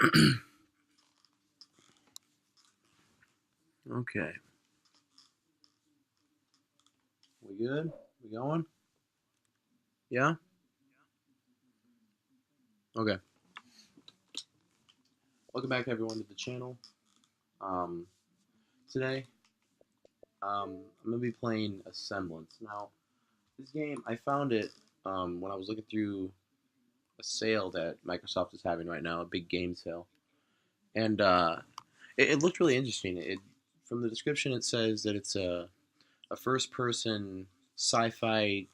Okay. We good? We going? Yeah? Okay. Welcome back everyone to the channel. Um, Today, I'm gonna be playing Asemblance. Now, this game, I found it when I was looking through a sale that Microsoft is having right now, a big game sale. And it looked really interesting. From the description, it says that it's a first-person sci-fi,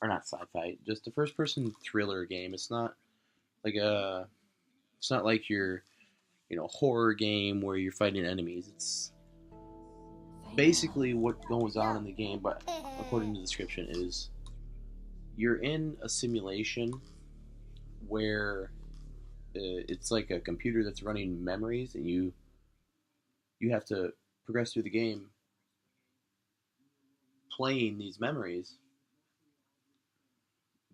or not sci-fi, just a first-person thriller game. Like a, it's not like your horror game where you're fighting enemies. It's basically what goes on in the game, but according to the description, is you're in a simulation where it's like a computer that's running memories, and you have to progress through the game playing these memories,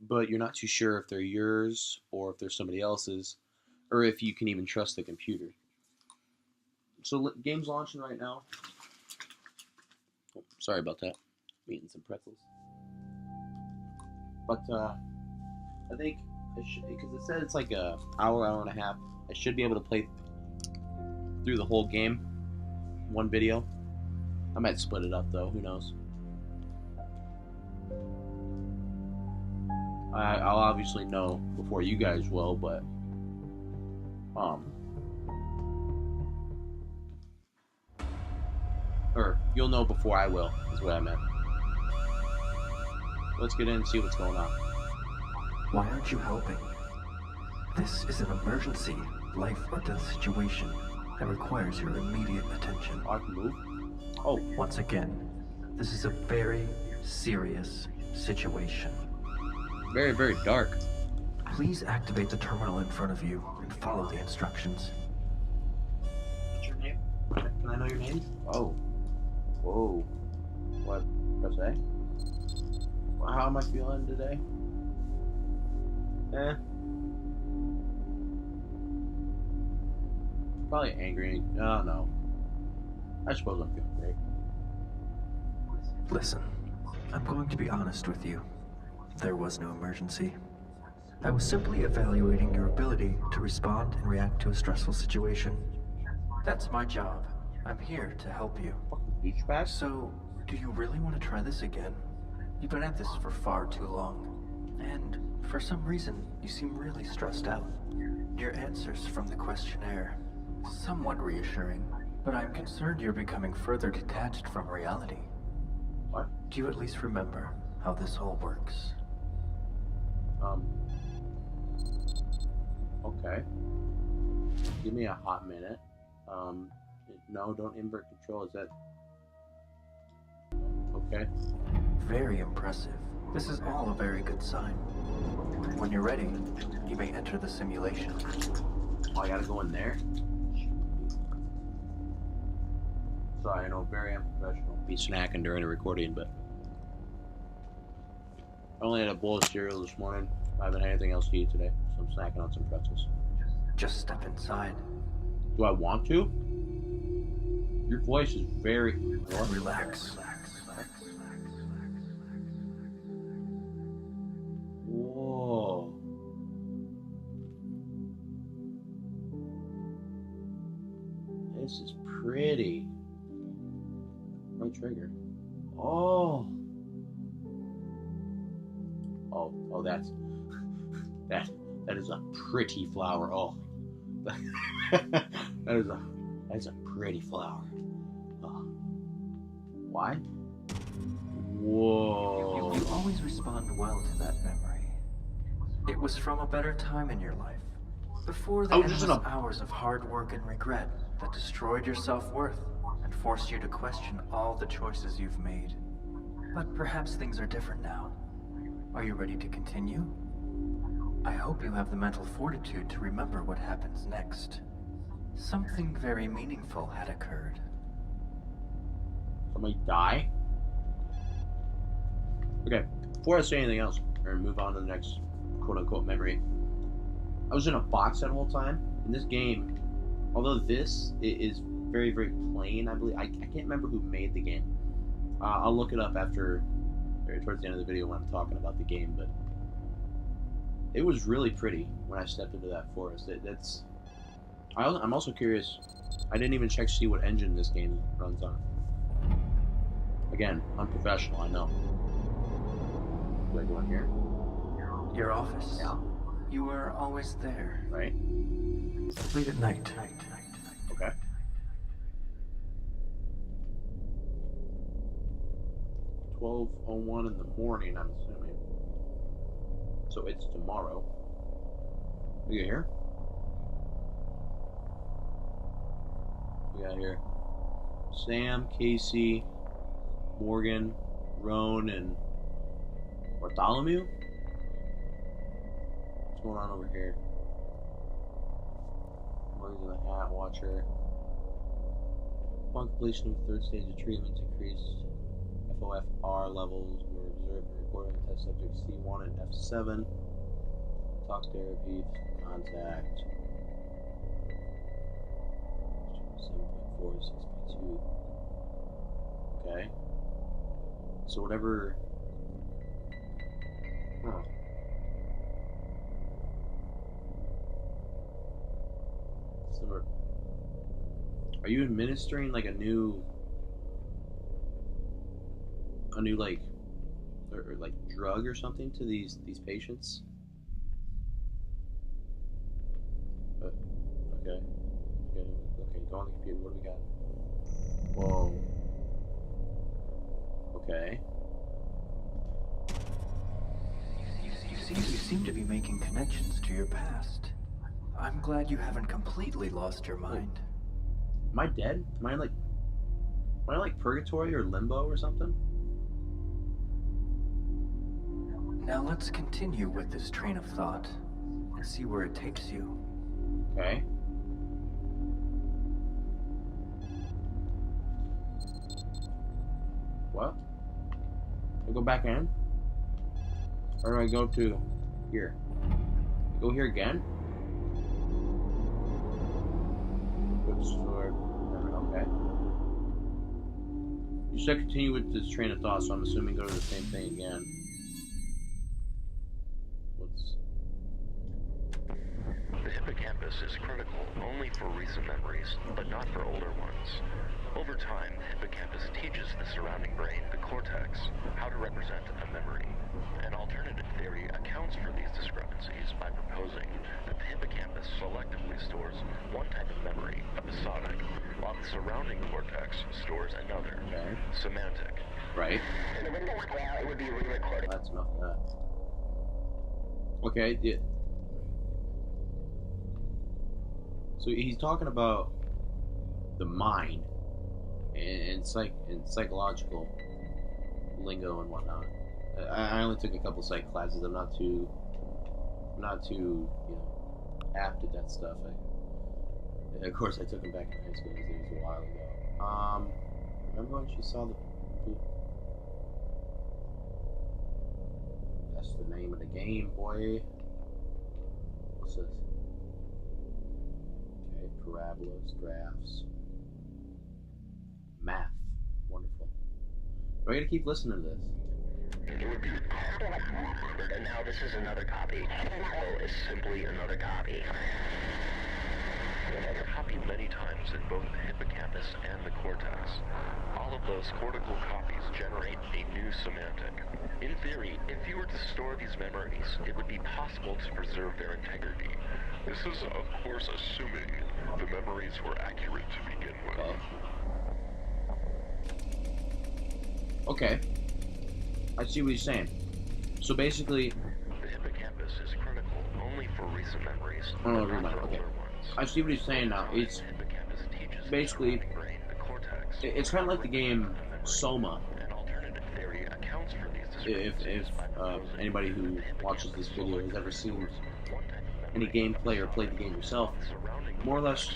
but you're not too sure if they're yours or if they're somebody else's, or if you can even trust the computer. So game's launching right now. Oh, sorry about that. I'm eating some pretzels. But I think because it said it's like a hour and a half. I should be able to play through the whole game, one video. I might split it up though. Who knows? I'll obviously know before you guys will, but or you'll know before I will, is what I meant. Let's get in and see what's going on. Why aren't you helping? This is an emergency, life or death situation that requires your immediate attention. I can move. Oh. Once again, this is a very serious situation. Very, very dark. Please activate the terminal in front of you and follow the instructions. What's your name? Can I know your name? Oh. Whoa. What? Press A? Well, how am I feeling today? Probably angry. Oh, no. I suppose I'm feeling great. Listen, I'm going to be honest with you. There was no emergency. I was simply evaluating your ability to respond and react to a stressful situation. That's my job. I'm here to help you. Douchebag? So, do you really want to try this again? You've been at this for far too long. And, for some reason, you seem really stressed out. Your answers from the questionnaire, somewhat reassuring, but I'm concerned you're becoming further detached from reality. What? Do you at least remember how this all works? Okay. Give me a hot minute. No, don't invert control. Is that... Okay. Very impressive. This is all a very good sign. When you're ready, you may enter the simulation. Oh, I gotta go in there? Sorry, I know, very unprofessional. Be snacking during a recording, but... I only had a bowl of cereal this morning. I haven't had anything else to eat today, so I'm snacking on some pretzels. Just step inside. Do I want to? Your voice is very... Relax. Whoa. This is pretty. Right trigger. Oh. Oh, that's... That is a pretty flower. Oh. That's a pretty flower. Oh. Why? Whoa. You always respond well to that memory. It was from a better time in your life. Before the endless hours of hard work and regret that destroyed your self-worth and forced you to question all the choices you've made. But perhaps things are different now. Are you ready to continue? I hope you have the mental fortitude to remember what happens next. Something very meaningful had occurred. Somebody die? Okay, before I say anything else, or move on to the next quote-unquote memory, I was in a box that whole time, in this game, although this is very, very plain, I believe. I can't remember who made the game. I'll look it up after, or towards the end of the video when I'm talking about the game, but it was really pretty when I stepped into that forest. I'm also curious. I didn't even check to see what engine this game runs on. Again, unprofessional, I know. Do I go in here? Your office? Yeah. You were always there. Right. Late at night. Okay. $12:01 in the morning, I'm assuming. So it's tomorrow. We got here? We got here Sam, Casey, Morgan, Roan, and Bartholomew? What's going on over here? Morgan's in the hat, watcher. Upon completion of the third stage of treatment, increased FOFR levels were observed and reported in test subjects C1 and F7. Talk therapy, contact. 7.4 to 6.2. Okay. So whatever. Huh. So are you administering like a new like or like drug or something to these patients? Okay. Okay, go on the computer. What do we got? Whoa. Okay. You seem to be making connections to your past. I'm glad you haven't completely lost your mind. Am I dead? Am I like purgatory or limbo or something? Now let's continue with this train of thought and see where it takes you. Okay. What? I go back in? Or do I go to here? Go here again? Bookstore. Okay. You said continue with this train of thought, so I'm assuming go to the same thing again. The hippocampus is critical only for recent memories, but not for older ones. Over time, the hippocampus teaches the surrounding brain, the cortex, how to represent a memory. An alternative theory accounts for these discrepancies by proposing that the hippocampus selectively stores one type of memory, episodic, while the surrounding cortex stores another, semantic. Right. In the window well, it would be re-recorded. That's enough of that. Okay, yeah. So he's talking about the mind and psychological lingo and whatnot. I only took a couple psych classes. I'm not too apt at that stuff. Of course, I took them back in high school. It was a while ago. Remember when she saw the that's the name of the game, boy. What's this? Okay, parabolas, graphs, math. Wonderful. Do I gotta keep listening to this? It would be and now this is another copy. O is simply another copy. Copied many times in both the hippocampus and the cortex. All of those cortical copies generate a new semantic. In theory, if you were to store these memories, it would be possible to preserve their integrity. This is, of course, assuming the memories were accurate to begin with. Okay. I see what he's saying. So basically, the hippocampus is critical only for recent memories. Okay. I see what he's saying now. It's basically, it's kind of like the game Soma. If anybody who watches this video has ever seen any gameplay or played the game yourself, more or less,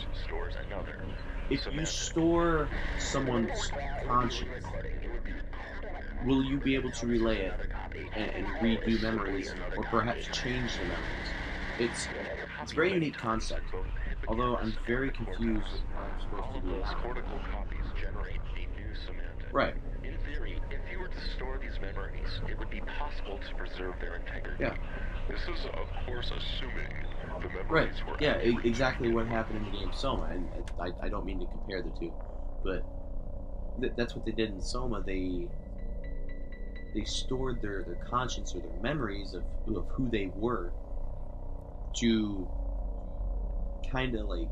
if you store someone's conscience, will you be able to relay it and redo memories, or perhaps change the memories? It's a very unique concept. Although I'm hippocampus very and the confused cortex. with what I'm supposed All to of do. those cortical copies generate a new semantic. Right. In theory, if you were to store these memories, it would be possible to preserve their integrity. Yeah. This is, of course, assuming the Right. memories were Yeah, actually exactly taken what from happened in the game Soma, and I don't mean to compare the two, but that's what they did in Soma. They stored their conscience or their memories of who they were to kind of like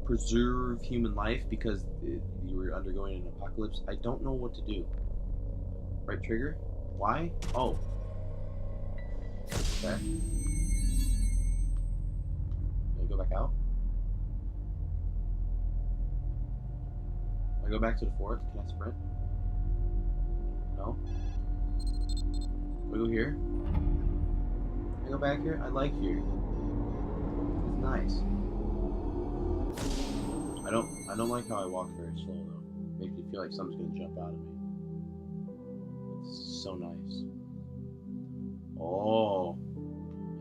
preserve human life because you were undergoing an apocalypse. I don't know what to do. Right trigger? Why? Oh. Okay. Can I go back out? Can I go back to the fort? Can I sprint? No? Can I go here? Can I go back here? I like here. It's nice. I don't like how I walk very slow though. Makes me feel like something's gonna jump out of me. It's so nice. Oh,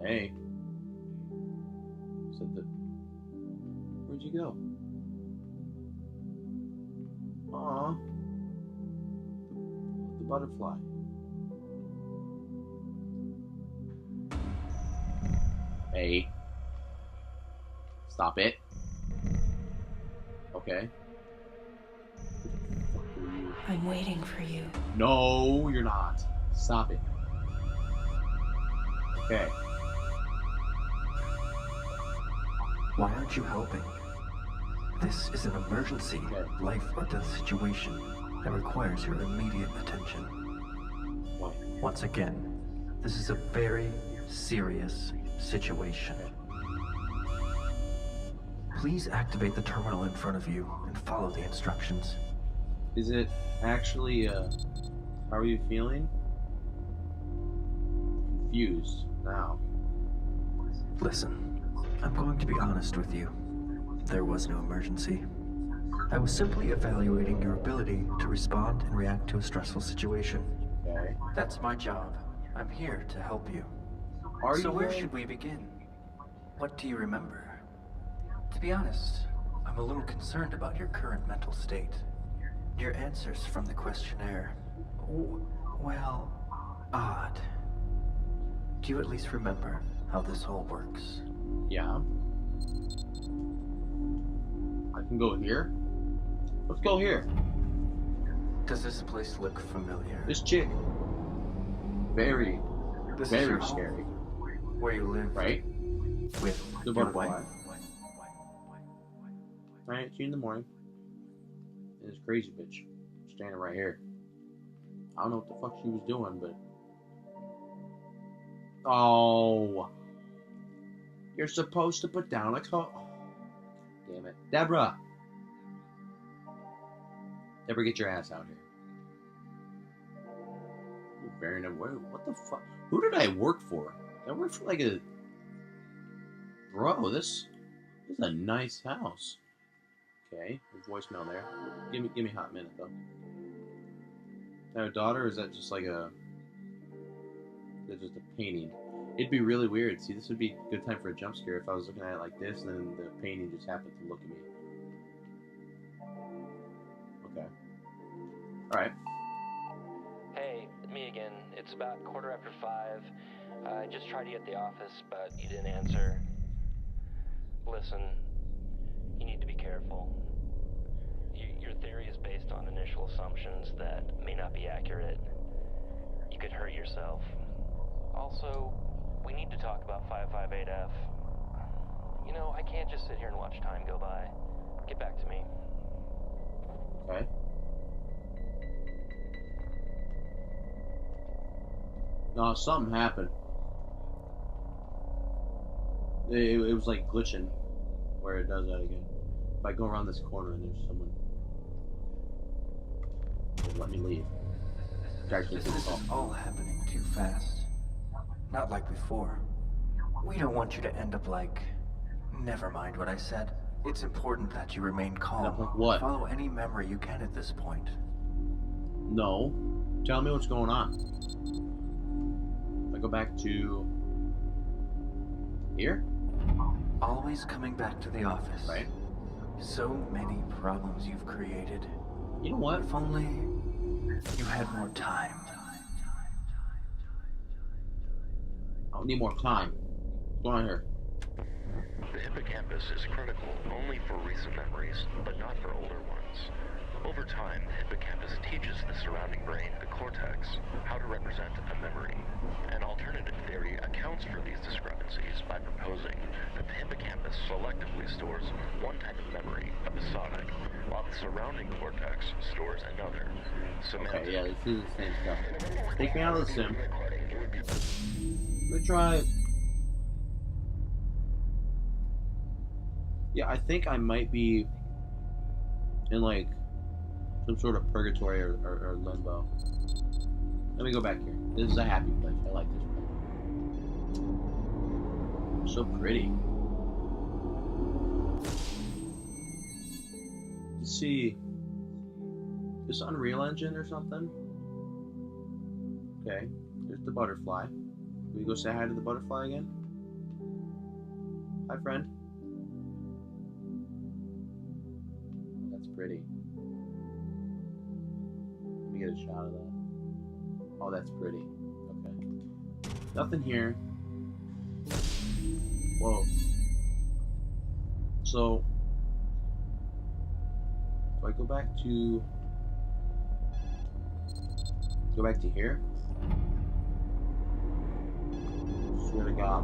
hey. Said that. Where'd you go? Aw, the butterfly. Hey, stop it. Okay. I'm waiting for you. No, you're not. Stop it. Okay. Why aren't you helping? This is an emergency, life or death situation that requires your immediate attention. Why? Once again, this is a very serious situation. Please activate the terminal in front of you and follow the instructions. Is it actually, how are you feeling? Confused now. Listen, I'm going to be honest with you. There was no emergency. I was simply evaluating your ability to respond and react to a stressful situation. Okay. That's my job. I'm here to help you. So where should we begin? What do you remember? To be honest, I'm a little concerned about your current mental state. Your answers from the questionnaire, well, odd. Do you at least remember how this all works? Yeah. I can go here? Let's go here. Does this place look familiar? This chick. Very, This is very your home, scary. where you live, Right? with The your butterfly. wife. Right, see you in the morning. And this crazy bitch standing right here. I don't know what the fuck she was doing, but. Oh. You're supposed to put down a coat. Oh, damn it. Deborah! Deborah, get your ass out here. Very nice. What the fuck? Who did I work for? I worked for like a. Bro, this is a nice house. Okay, the voicemail there. Give me a hot minute though. I have a daughter, or is that just like a? That's just a painting. It'd be really weird. See, this would be a good time for a jump scare if I was looking at it like this, and then the painting just happened to look at me. Okay. All right. Hey, me again. It's about 5:15. I just tried you at the office, but you didn't answer. Listen, you need to be careful. Your theory is based on initial assumptions that may not be accurate. You could hurt yourself. Also, we need to talk about 558F. You know, I can't just sit here and watch time go by. Get back to me. Okay. No, something happened. It was like glitching where it does that again. If I go around this corner and there's someone, let me leave. This is all happening too fast. Not like before. We don't want you to end up like... Never mind what I said. It's important that you remain calm. Like what? Follow any memory you can at this point. No. Tell me what's going on. I go back to here? Always coming back to the office. Right. So many problems you've created. You know what? If only you had more time. I don't need more time. Go on here. The hippocampus is critical only for recent memories, but not for older ones. Over time, the hippocampus teaches the surrounding brain, the cortex, how to represent a memory. An alternative theory accounts for these discrepancies by proposing that the hippocampus selectively stores one type of memory, episodic, while the surrounding cortex stores another, semantic. Okay, yeah, this is the same stuff. Take me out of the sim. Let me try. Yeah, I think I might be in like some sort of purgatory or limbo. Let me go back here. This is a happy place. I like this place. So pretty. Let's see. This Unreal Engine or something? Okay. There's the butterfly. Can we go say hi to the butterfly again? Hi, friend. Oh, that's pretty. Let me get a shot of that. Oh, that's pretty. Okay. Nothing here. Whoa. So, if I go back to here. Swear to God.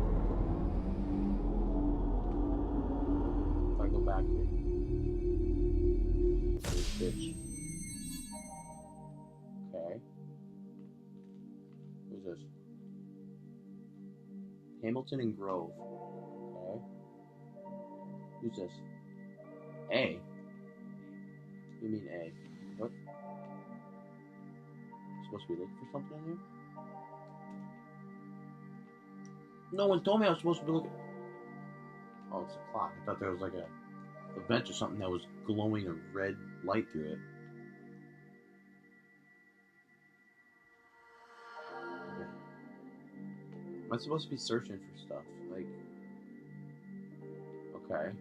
If I go back here. This bitch. Okay. Who's this? Hamilton and Grove. Okay. Who's this? A. You mean A? What? Supposed to be looking for something in here? No one told me I was supposed to be looking. Oh, it's a clock. I thought there was like a vent or something that was glowing a red light through it. Okay. Am I supposed to be searching for stuff? Like, okay.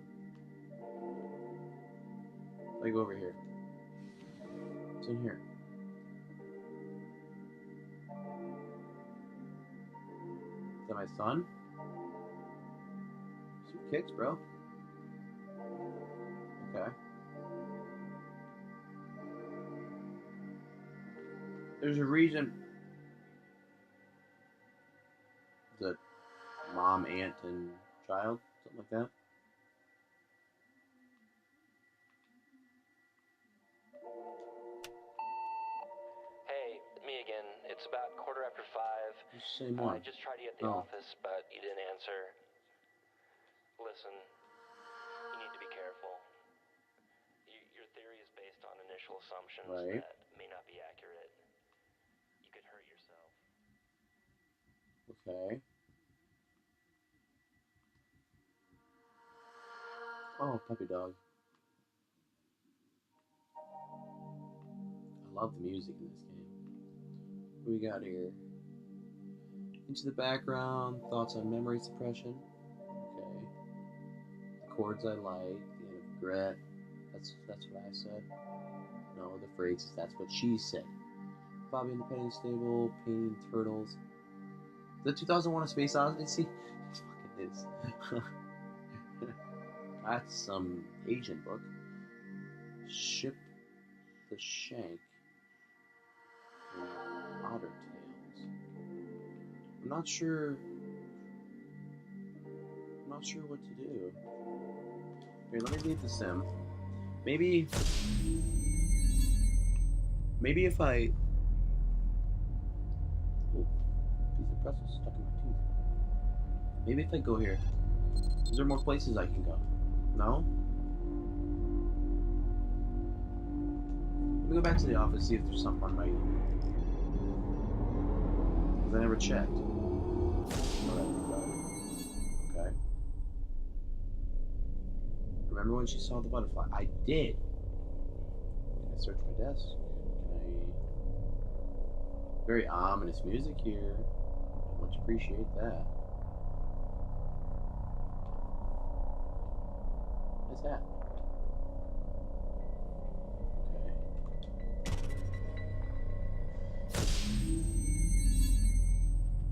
Let me go over here. What's in here? Is that my son? Some kicks, bro. Okay. There's a reason that mom, aunt, and child, something like that. Hey, me again. It's about 5:15. It's the same one. I just tried to get the office, but you didn't answer. Listen, you need to be careful. Your theory is based on initial assumptions that may not be accurate. You could hurt yourself. Okay. Oh, puppy dog. I love the music in this game. What we got here? Into the background, thoughts on memory suppression. Okay. The chords I like, the end of regret. That's what I said. No, the phrases, that's what she said. Bobby Independent Stable, painting turtles. The 2001 A Space Odyssey? It fucking is. That's some Asian book. Ship the Shank. Otter Tales. I'm not sure what to do. Here, let me leave the sim. Maybe if I... Oh, piece of pretzel stuck in my tooth. Maybe if I go here. Is there more places I can go? No? Let me go back to the office, see if there's something on my... Because I never checked. Okay. Remember when she saw the butterfly? I did. Can I search my desk? Can I... Very ominous music here. Much appreciate that. What's that?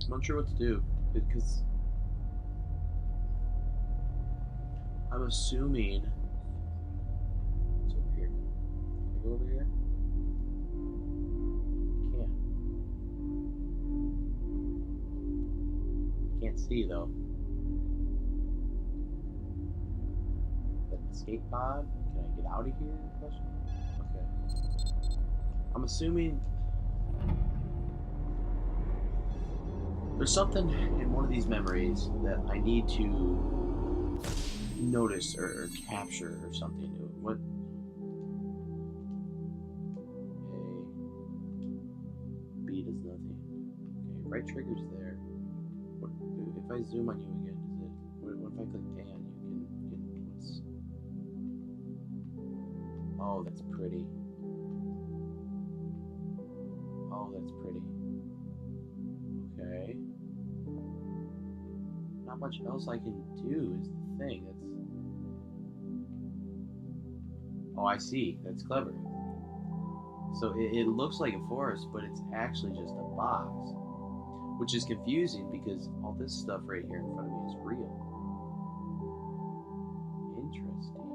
I'm not sure what to do because I'm assuming it's over here. Can I go over here? I can't see though. That escape pod? Can I get out of here? Question? Okay. I'm assuming there's something in one of these memories that I need to notice or capture or something. What? A B does nothing. Okay, right trigger's there. What if I zoom on you again? Is it? What if I click A on you? What's? Oh, that's pretty. Oh, that's pretty. Okay. Not much else I can do is the thing. That's. Oh, I see. That's clever. So it looks like a forest, but it's actually just a box, which is confusing because all this stuff right here in front of me is real. Interesting.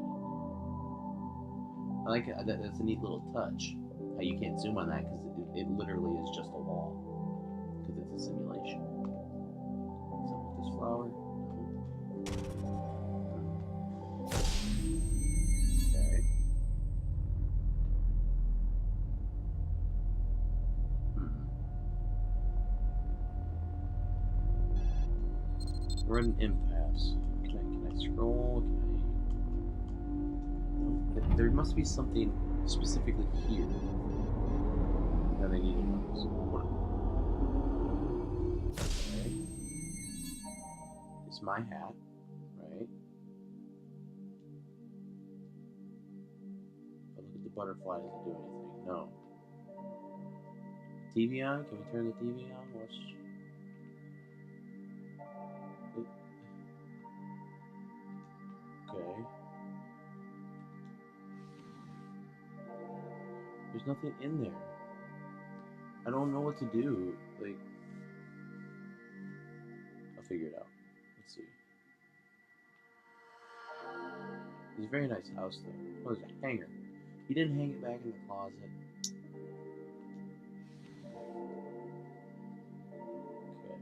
I like it. That's a neat little touch. How you can't zoom on that because it literally is just a wall because it's a simulation. So with this flower. Okay. We're at an impasse. Can I scroll? No? There must be something specifically here that I need to notice. Okay. It's my hat, right? But look at the butterfly. Does it do anything? No. TV on? Can we turn the TV on? Watch. Okay. There's nothing in there. I don't know what to do. Like, I'll figure it out. Let's see. It's a very nice house, though. Oh, there's a hanger. He didn't hang it back in the closet. Okay.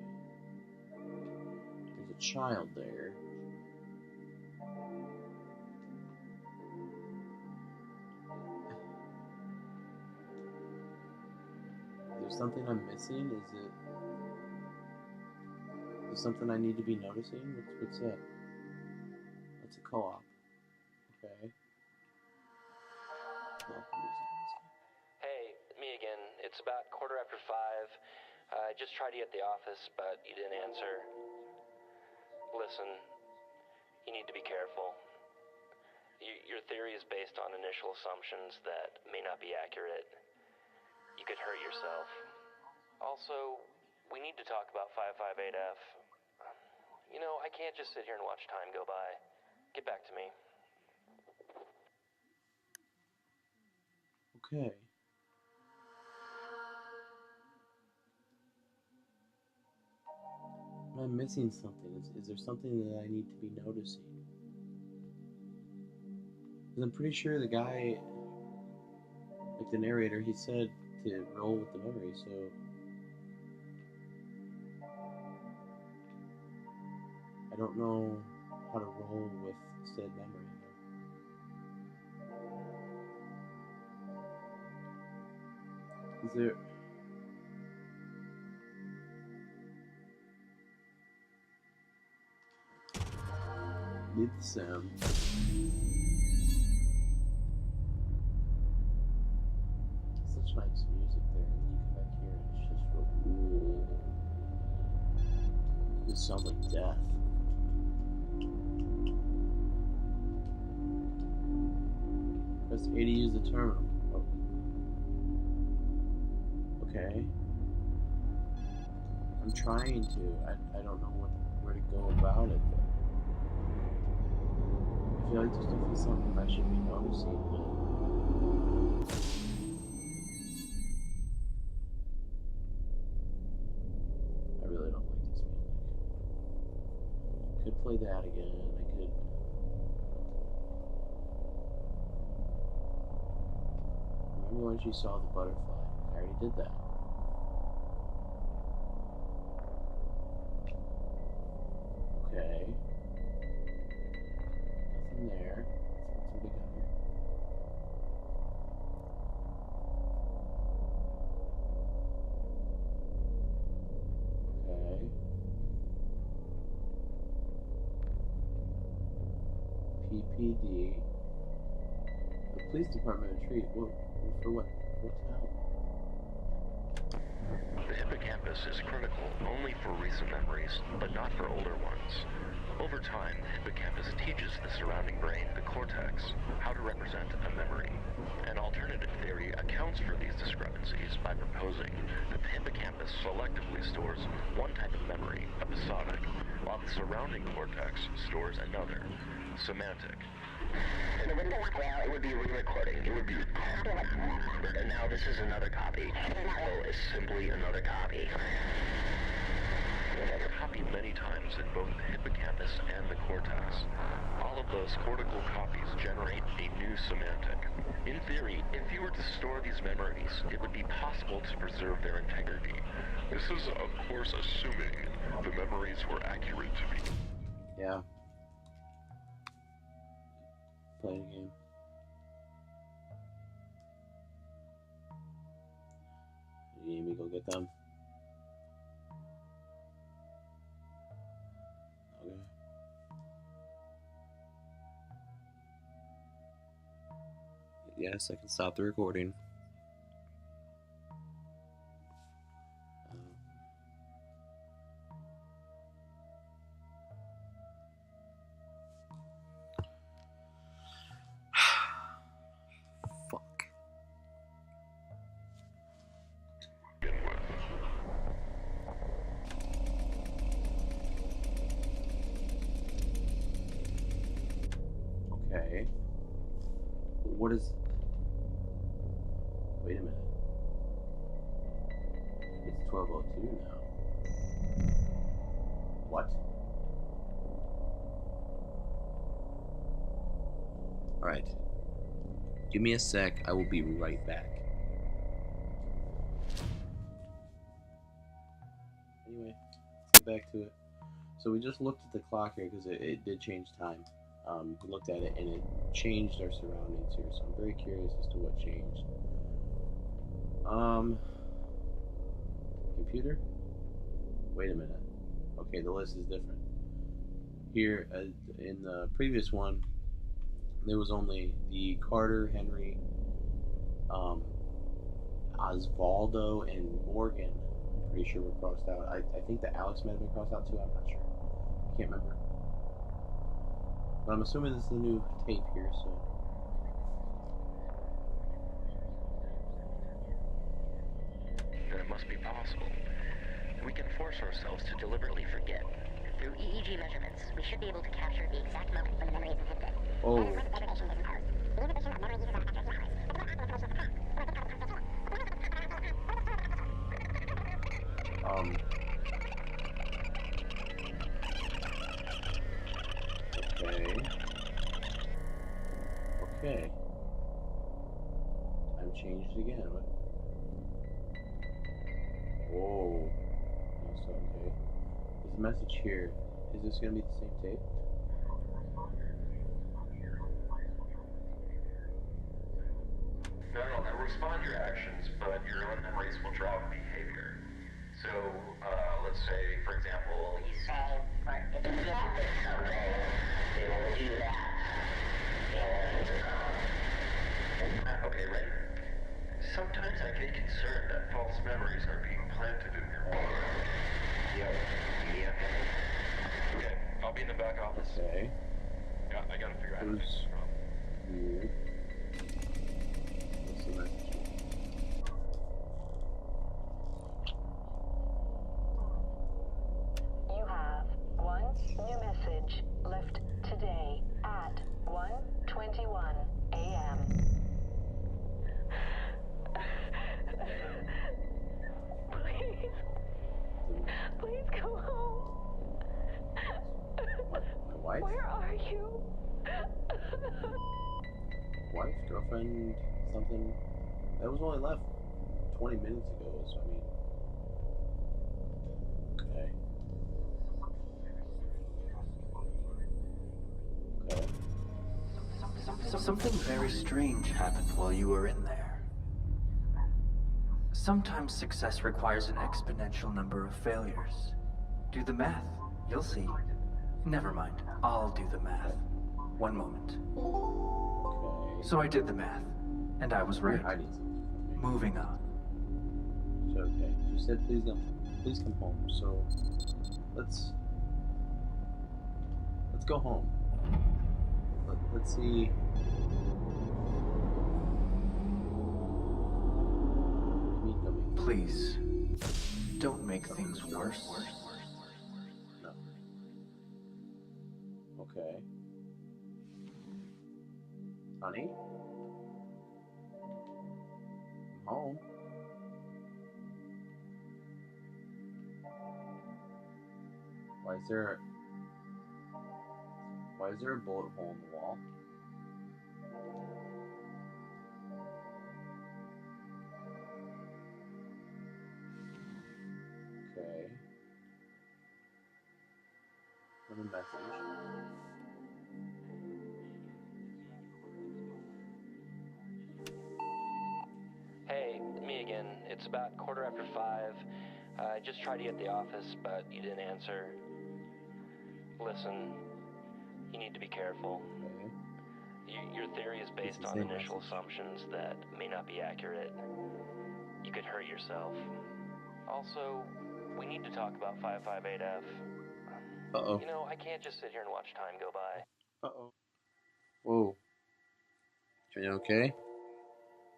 There's a child there. Is there something I'm missing? Is there something I need to be noticing? What's that? That's a co-op. Okay. Hey, me again. It's about 5:15. I just tried you at the office, but you didn't answer. Listen, you need to be careful. Your theory is based on initial assumptions that may not be accurate. You could hurt yourself. Also, we need to talk about 558F. You know, I can't just sit here and watch time go by. Get back to me. Okay. Am I missing something? Is there something that I need to be noticing? Because I'm pretty sure the guy, like the narrator, he said to roll with the memory, so... I don't know how to roll with said memory. Is there... Leave the sound. Such nice music there, and you come back here and it's just real cool. This sounds like death. Press A to use the terminal. Oh. Okay. I'm trying to. I don't know where to go about it though. If feel like there's definitely something I should be noticing, but I really don't like this music. Could play that again. I could. Remember when she saw the butterfly? I already did that. Okay. Nothing there. Let's see what we got here. Okay. PPD. The police department retreat. What? For what? What the hell? The hippocampus is critical only for recent memories, but not for older ones. Over time, the hippocampus teaches the surrounding brain, the cortex, how to represent a memory. An alternative theory accounts for these discrepancies by proposing that the hippocampus selectively stores one type of memory, episodic, while the surrounding cortex stores another, semantic. In the window, well, it would be re-recording. It would be a copy of what you remembered, and now this is another copy. Oh, it's simply another copy. Copied many times in both the hippocampus and the cortex. All of those cortical copies generate a new semantic. In theory, if you were to store these memories, it would be possible to preserve their integrity. This is, of course, assuming the memories were accurate to me. Yeah. Play the game. You need me to go get them? Okay. Yes, I can stop the recording. Fuck. Okay. What is... Wait a minute. It's 12:02 now. What? Alright. Give me a sec, I will be right back. Anyway, let's get back to it. So we just looked at the clock here because it did change time. We looked at it and it changed our surroundings here, so I'm very curious as to what changed. Computer? Wait a minute. Okay, the list is different. Here, in the previous one, there was only the Carter, Henry, Osvaldo, and Morgan. I'm pretty sure were crossed out. I think that Alex might have been crossed out too, I'm not sure. I can't remember. But I'm assuming this is the new tape here, so... That it must be possible. We can force ourselves to deliberately forget. Through EEG measurements, we should be able to capture the exact moment when the memory is inhibited. Oh. Degradation is imposed. The inhibition of memory uses our accuracy hours. But not the information of the past. Okay. Time changed again. What? Whoa. That's okay. There's a message here. Is this gonna be the same tape? No, it'll respond to your actions, but your own memories will drive behavior. So, let's say, for example, You say, but if it happens someday, they will do that. okay, right? Sometimes I get concerned that false memories are being planted in your mind. Yep. Okay, I'll be in the back office. Okay. Yeah, I gotta figure out how to fix this problem. Weird. What's the message? You have one new message left today at 1 wife, girlfriend, something. That was only left 20 minutes ago, so I mean. Okay. Okay. Something very strange happened while you were in there. Sometimes success requires an exponential number of failures. Do the math. You'll see. Never mind. I'll do the math. One moment. Okay. So I did the math, and I was right. Moving on. So, okay. You said please come home. So let's go home. Let's see. Please, don't make things worse. No. Okay. Honey? I'm home. Why is there a bullet hole in the wall? Okay. Another message. Hey, me again. It's about 5:15. I just tried you at the office, but you didn't answer. Listen, you need to be careful. Okay. Your theory is based on initial assumptions that may not be accurate. You could hurt yourself. Also, we need to talk about 558F. Uh-oh. You know, I can't just sit here and watch time go by. Uh-oh. Whoa. Are you okay?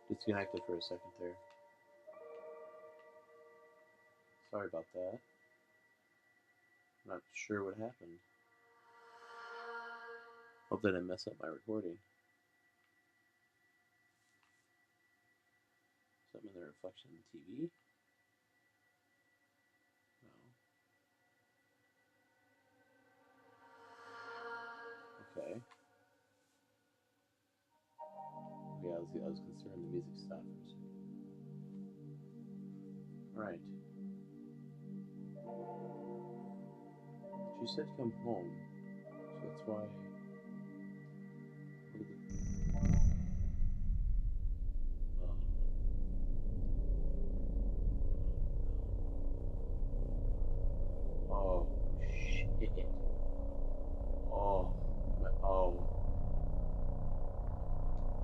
Disconnected for a second there. Sorry about that. Not sure what happened. Hope that didn't mess up my recording. Something in the reflection of the TV? No. Okay. Yeah, I was concerned the music stopped for a second. Alright. She said come home, so that's why. Oh shit. Oh. Oh.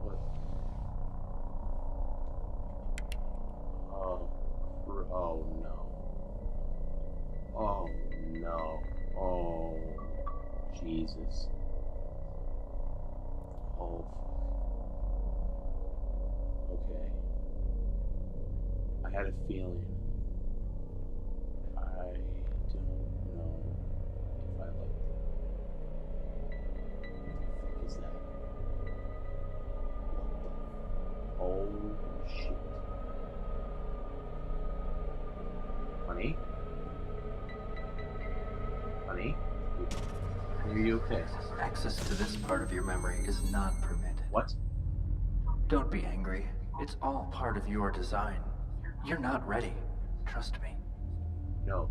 What? Oh. Oh no. Oh no. Oh. Jesus. Oh. Okay. I had a feeling. I don't know if I liked it. What the fuck is that? What the? Oh shit. Honey? Honey? Are you okay? Access to this part of your memory is not permitted. What? Don't be angry. It's all part of your design. You're not ready. Trust me. No.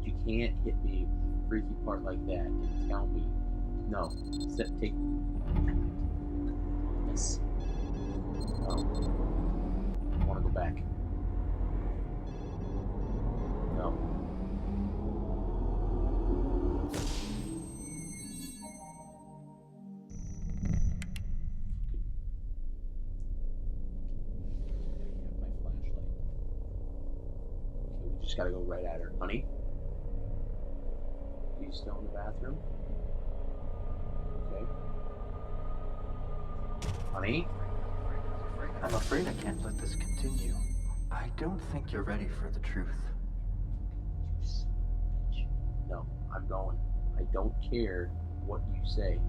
You can't hit me with a freaky part like that and tell me. No. Take this. No. I want to go back. No. Just gotta go right at her. Honey? Are you still in the bathroom? Okay. Honey? I'm afraid I can't let this continue. I don't think you're ready for the truth. No, I'm going. I don't care what you say.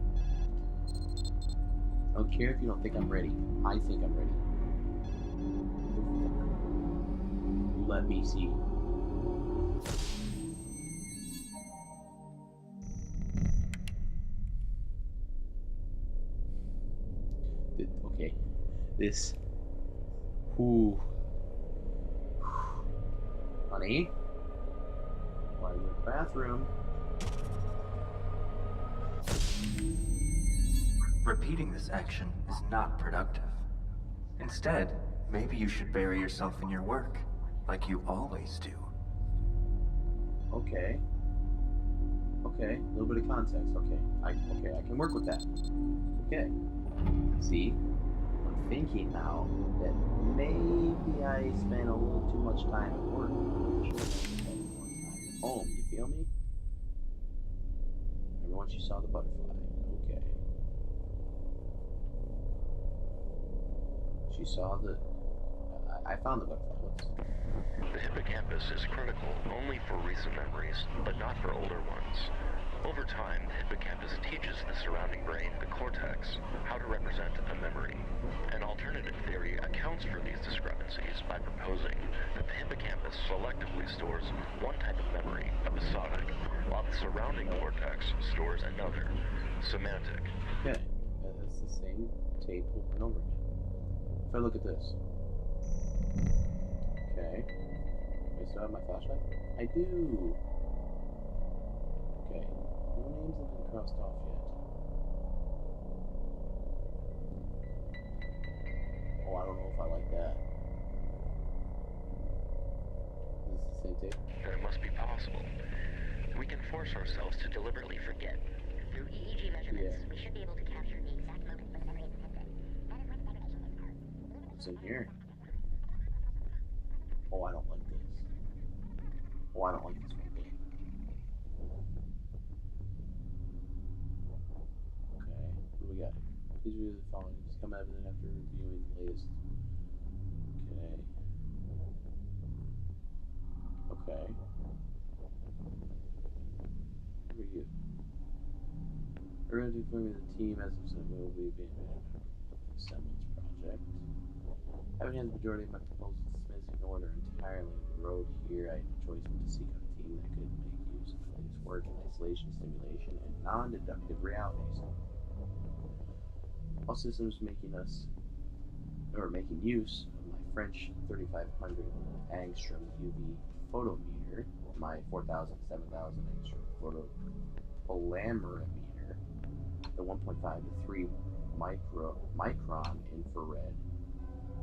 I don't care if you don't think I'm ready. I think I'm ready. You let me see. Okay. This. Who? Honey? Why are you in the bathroom? Repeating this action is not productive. Instead, maybe you should bury yourself in your work, like you always do. Okay. Okay, a little bit of context. Okay, I can work with that. Okay. See, I'm thinking now that maybe I spent a little too much time at work. I should have spent more time at home. You feel me? Remember once you saw the butterfly? Okay. She saw the. I found the butterfly. What's... The hippocampus is critical only for recent memories, but not for older ones. Over time, the hippocampus teaches the surrounding brain, the cortex, how to represent a memory. An alternative theory accounts for these discrepancies by proposing that the hippocampus selectively stores one type of memory, episodic, while the surrounding cortex stores another, semantic. Okay, that's the same tape over and over again. If I look at this. Okay. I still have my flashlight? I do! Okay. No names have been crossed off yet. Oh, I don't know if I like that. Is this the same tape? Then it must be possible. We can force ourselves to deliberately forget. Through EEG measurements, we should be able to capture the exact moment when the memory is attempted. That is when the motivation is hard. What's in here? Oh, I don't like this. Oh, I don't like this one bit. Okay, what do we got here? Please review the following. Just come evident after reviewing the latest. Okay. Okay. Review. We're going to inform you the team as of said will be being Asemblance project. Having had the majority of my proposals dismissed in order entirely on the road here, I had no choice but to seek out a team that could make use of my latest work in isolation, stimulation, and non-deductive realities. All systems making use of my French 3500 angstrom UV photometer, my 4000, 7000 angstrom polarimeter, the 1.5 to 3 micron infrared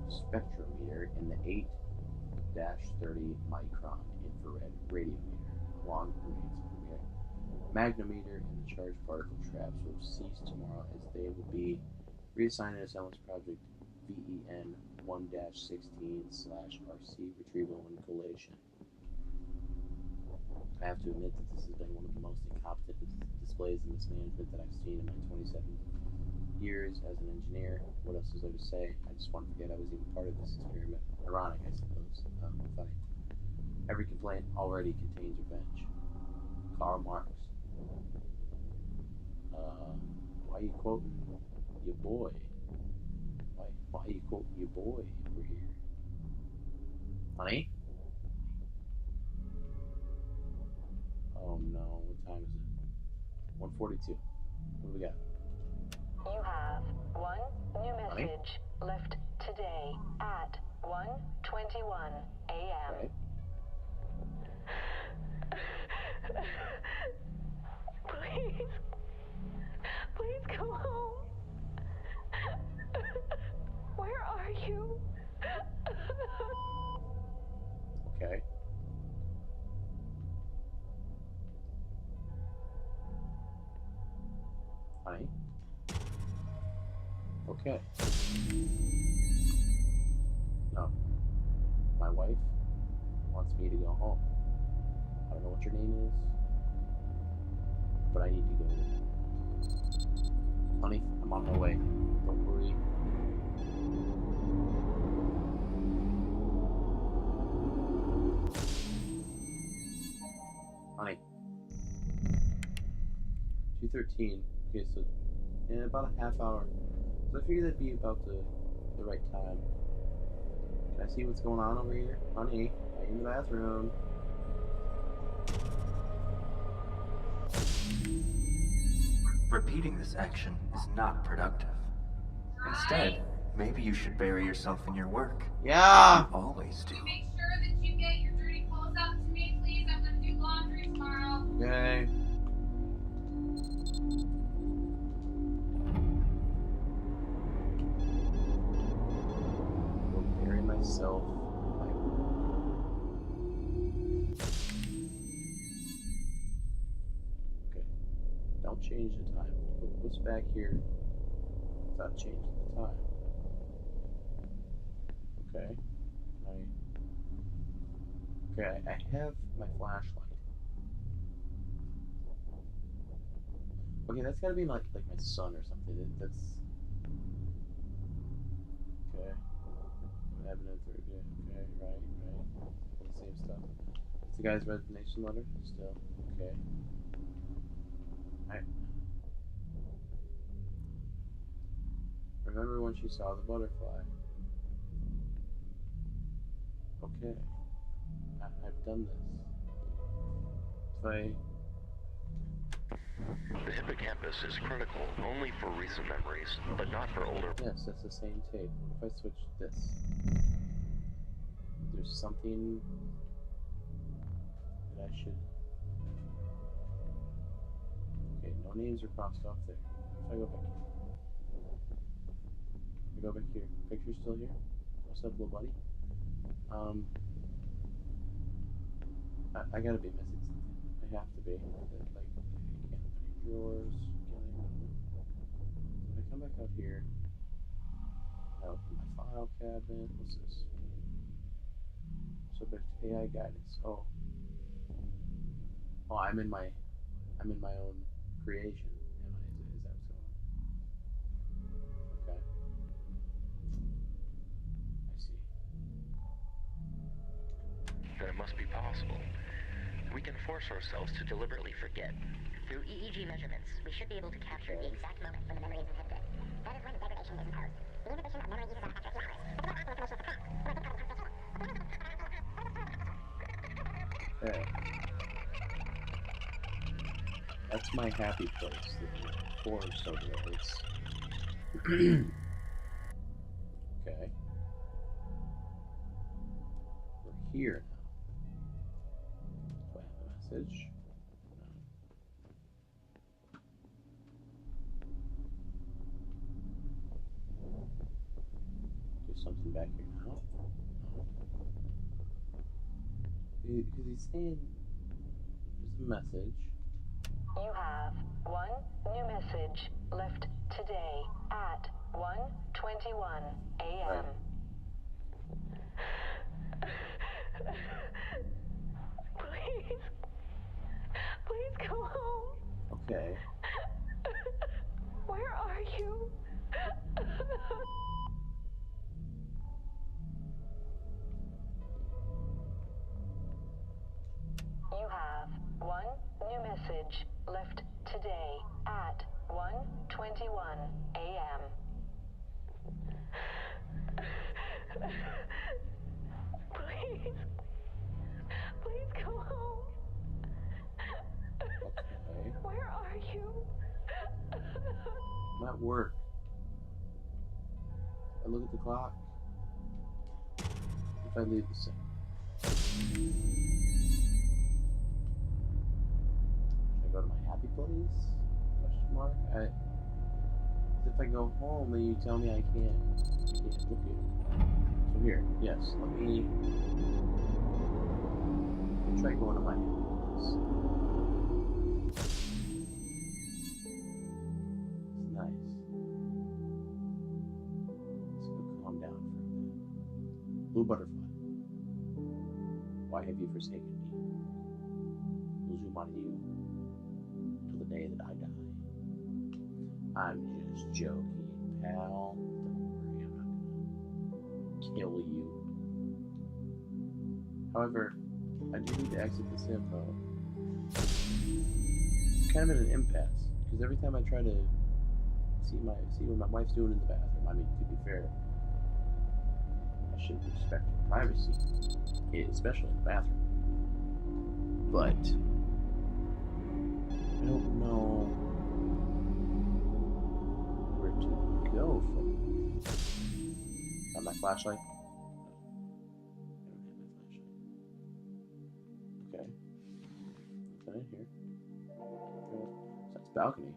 spectrometer, and the 8-30 micron infrared radiometer, long magnometer, and the charged particle traps will cease tomorrow as they will be reassigned to Asemblance Project VEN 1-16/RC retrieval and collation. I have to admit that this has been one of the most incompetent displays of mismanagement that I've seen in my 27 years as an engineer. What else is there to say? I just want to forget I was even part of this experiment. Ironic, I suppose. Funny. Every complaint already contains revenge. Karl Marx. Why are you quoting your boy? Why are you quoting your boy over here? Honey? Oh no, what time is it? 1:42. What do we got? You have one new Honey? message left today at 1:21 a.m. Okay. Please come home. Where are you? Okay. Honey? Okay. No. My wife wants me to go home. I don't know what your name is, but I need to go. Honey, I'm on my way. Don't worry. Honey. 2:13. Okay, so in about a half hour. So I figured that'd be about the right time. Can I see what's going on over here? Honey, I'm in the bathroom. Repeating this action is not productive. Instead, Maybe you should bury yourself in your work. Yeah. You always do. Make sure that you get your dirty clothes up to me, please. I'm gonna do laundry tomorrow. Okay. Go bury myself in my room. Okay. Don't change the time. What's back here without changing the time? Okay. Okay, I have my flashlight. Okay, that's gotta be like my son or something. That's okay. Evidence or okay, right. All the same stuff. It's the guy's resignation letter. Still okay. I remember when she saw the butterfly. Okay, I've done this. If I The hippocampus is critical only for recent memories, but not for older. yes, that's the same tape. What if I switch this? There's something that I should. Okay, no names are crossed off there. If I go back here. I go back here. Picture's still here? What's up, little buddy? I gotta be missing something. I have to be. Like, I can't open any drawers. Can I? When I come back out here, I open my file cabinet. What's this? So back to AI guidance. Oh, I'm in my own creation. Am I? Is that what's going on? Okay. I see. Then it must be possible. We can force ourselves to deliberately forget. Through EEG measurements, we should be able to capture the exact moment when the memory is inhibited. That is when degradation is imposed. The inhibition of memory uses after 3 hours. Okay. That's my happy place. The forest over there. It's okay. We're here now. Do I have a message? No. Do something back here now? No. Because he's saying there's a message. You have one new message left today at 1:21 a.m. Please go home. Okay. Where are you? You have one new message left today at 1:21 a.m. Please go home. Okay. Where are you? I'm at work. I look at the clock. If I leave the same. Should I go to my happy place? Question mark. If I go home, then you tell me I can't look at it. So here, yes, let me try going to my happy place. It's nice. Let's go calm down for a bit. Blue butterfly. Why have you forsaken me? We'll zoom on you till the day that I die. I'm just joking, pal. Don't worry, I'm not gonna kill you. However, I do need to exit this info. I'm kind of at an impasse, because every time I try to see what my wife's doing in the bathroom, I mean, to be fair, I should respect her privacy, especially in the bathroom. But I don't know where to go from here. flashlight? I don't have my flashlight. Okay. What's in here? Okay. That's balcony.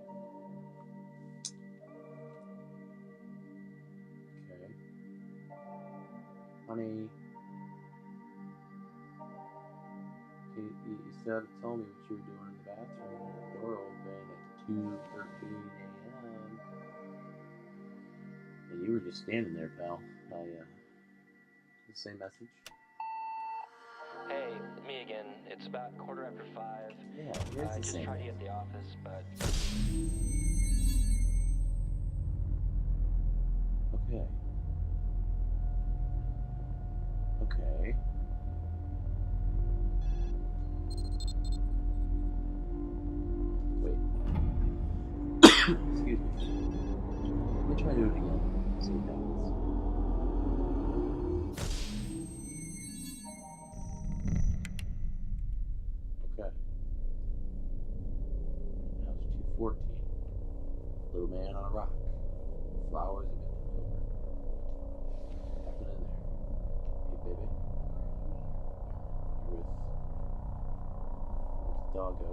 Okay. Honey. You still haven't told me what you were doing in the bathroom. The door open at 2:13 a.m. And you were just standing there, pal. The same message. Hey, me again. It's about 5:15. Yeah, it's the I just same. tried to get the office, but... Okay. Okay. Wait. Excuse me. Let me try to do it again. See what happens. Okay. Now it's 2:14. Little man on a rock. Flowers have been tipped over. Nothing in there. Hey, baby. You're with Doggo.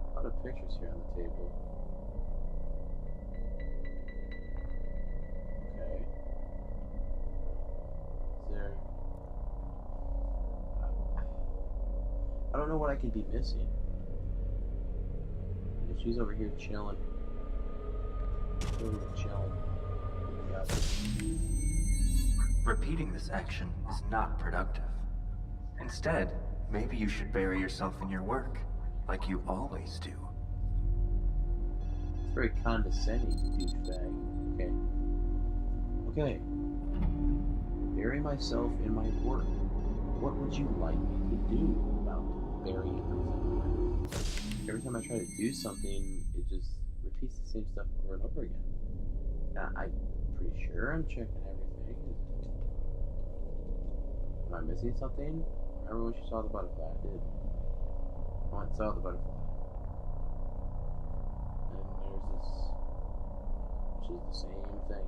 A lot of pictures here on the table. Okay. Is there... I don't know what I could be missing. If she's over here chilling. Chilling. Repeating this action is not productive. Instead, maybe you should bury yourself in your work, like you always do. It's very condescending, douchebag. Okay. Okay. Bury myself in my work. What would you like me to do about burying myself in my work? Every time I try to do something, it just repeats the same stuff over and over again. Now, I'm pretty sure I'm checking everything. Am I missing something? Remember when she saw the butterfly? I did. I went and saw the butterfly. And there's this, which is the same thing.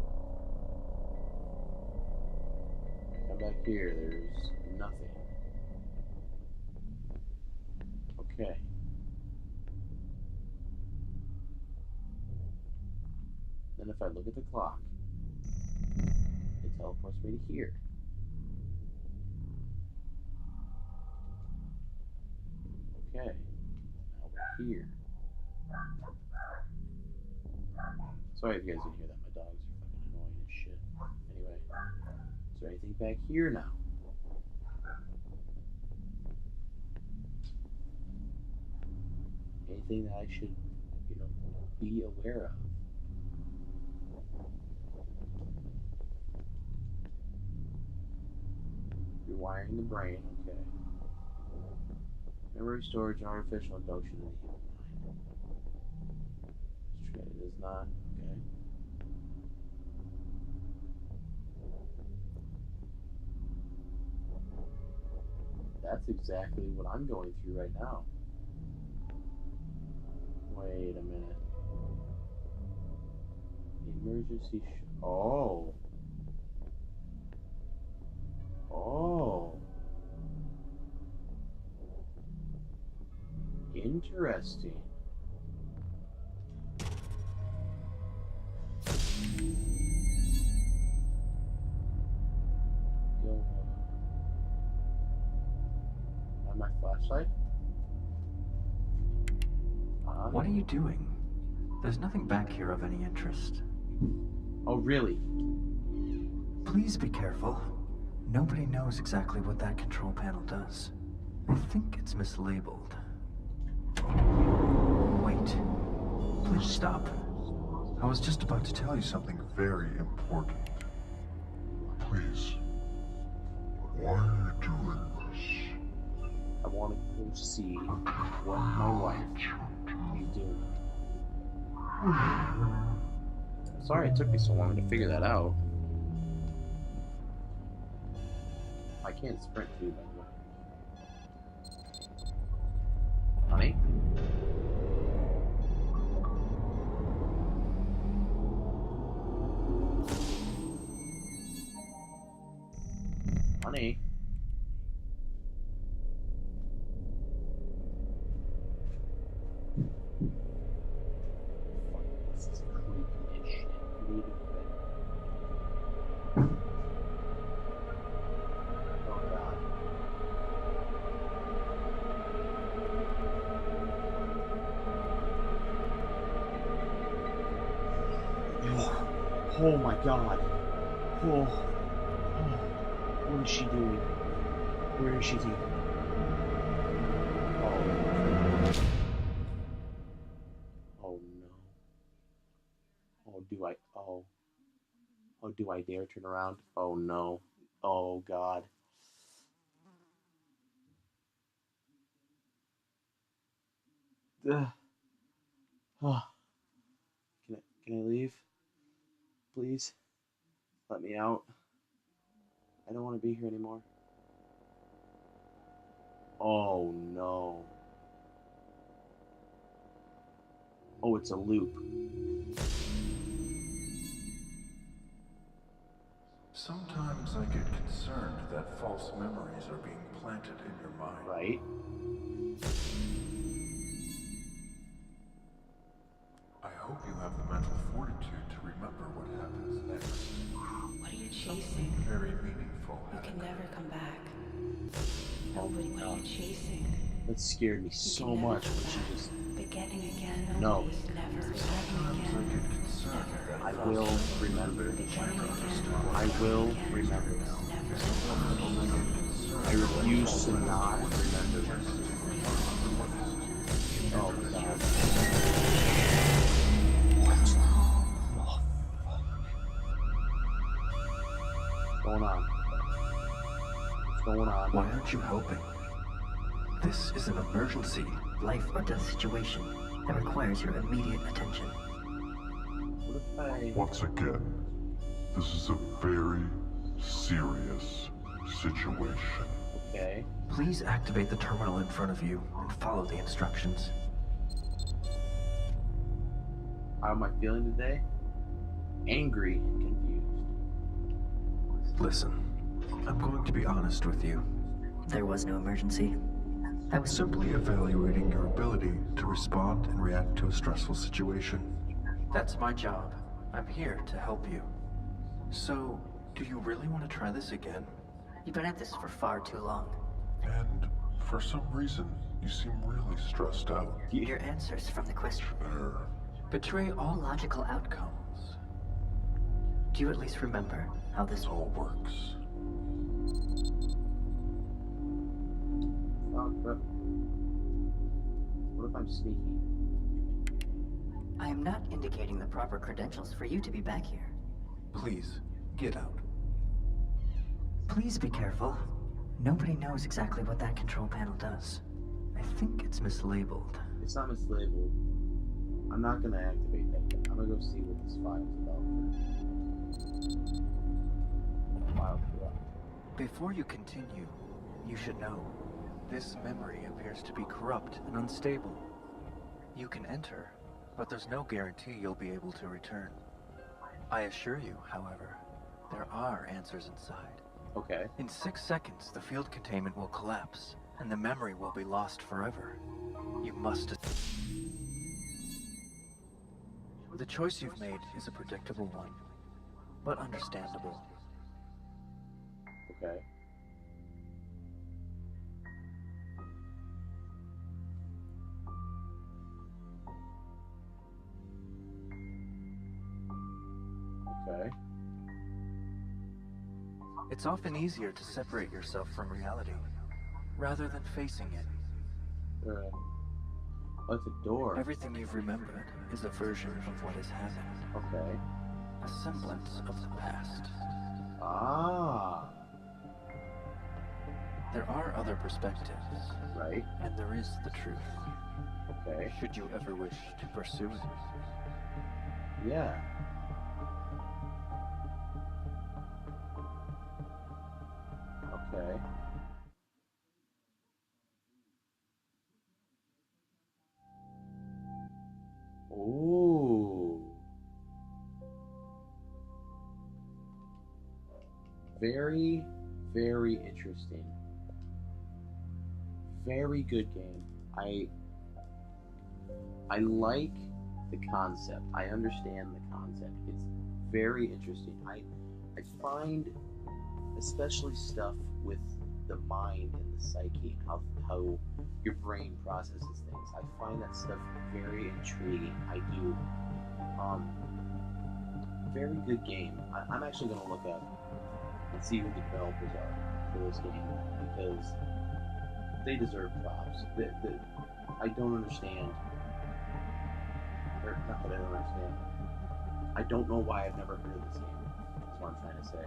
Come back here, there's nothing. Okay. Then if I look at the clock, it teleports me to here. Okay. Now we're here. Sorry if you guys didn't hear that. My dogs are fucking annoying as shit. Anyway, is there anything back here now? Anything that I should, be aware of? Rewiring the brain, okay. Memory storage and artificial induction of the human mind. It is not, okay. That's exactly what I'm going through right now. Wait a minute. Emergency oh. Oh. Interesting. Go on my flashlight? What are you doing? There's nothing back here of any interest. Oh, really? Please be careful. Nobody knows exactly what that control panel does. I think it's mislabeled. Wait. Please stop. I was just about to tell you something very important. Please. Why are you doing this? I want to go see what my wife is doing. Sorry it took me so long to figure that out. I can't sprint too, by the way. Honey? funny. Fuck, this is creepy as shit. You need to quit. Oh god. Oh my god. Oh. What is she doing? Where is she? Oh no. Oh, do I? Oh. Oh, do I dare turn around? Oh no. Oh god. Ugh. Oh. Can I leave? Please? Let me out. I don't want to be here anymore. Oh no. Oh, it's a loop. Sometimes I get concerned that false memories are being planted in your mind. Right? I hope you have the mental fortitude to remember what happens next. What are you chasing? Something very meaningful. You can never come back. Nobody. What are you chasing? That scared me so much when she just... Beginning again. No. Never. Sometimes I get concerned that I will remember. I will remember. I refuse to not remember this. Oh god. What's going on? What's going on? Why aren't you helping? This is an emergency. Life or death situation that requires your immediate attention. What if I... Once again, this is a very serious situation. Okay. Please activate the terminal in front of you and follow the instructions. How am I feeling today? Angry and confused. Listen, I'm going to be honest with you. There was no emergency. I was Simply evaluating your ability to respond and react to a stressful situation. That's my job. I'm here to help you. So, do you really want to try this again? You've been at this for far too long. And for some reason, you seem really stressed out. Your answers from the question Betray all logical outcomes. Do you at least remember how this all works. Oh, crap. What if I'm sneaky? I am not indicating the proper credentials for you to be back here. Please, get out. Please be careful. Nobody knows exactly what that control panel does. I think it's mislabeled. It's not mislabeled. I'm not gonna activate that yet. I'm gonna go see what this file's about. File corrupt. Before you continue, you should know, this memory appears to be corrupt and unstable. You can enter, but there's no guarantee you'll be able to return. I assure you, however, there are answers inside. Okay. In 6 seconds, the field containment will collapse, and the memory will be lost forever. You must... The choice you've made is a predictable one, but understandable. Okay. Okay. It's often easier to separate yourself from reality, rather than facing it. Oh, it's a door. Everything you've remembered is a version of what has happened. Okay. A semblance of the past. Ah. There are other perspectives. Right. And there is the truth. Okay. Should you ever wish to pursue it. Yeah. Okay. Ooh. Very very interesting. Very good game. I like the concept. I understand the concept. It's very interesting. I find especially stuff with the mind and the psyche, how your brain processes things. I find that stuff very intriguing. I do. Very good game. I'm actually going to look up and see who the developers are for this game because they deserve props. I don't understand. Or not that I don't understand. I don't know why I've never heard of this game. That's what I'm trying to say.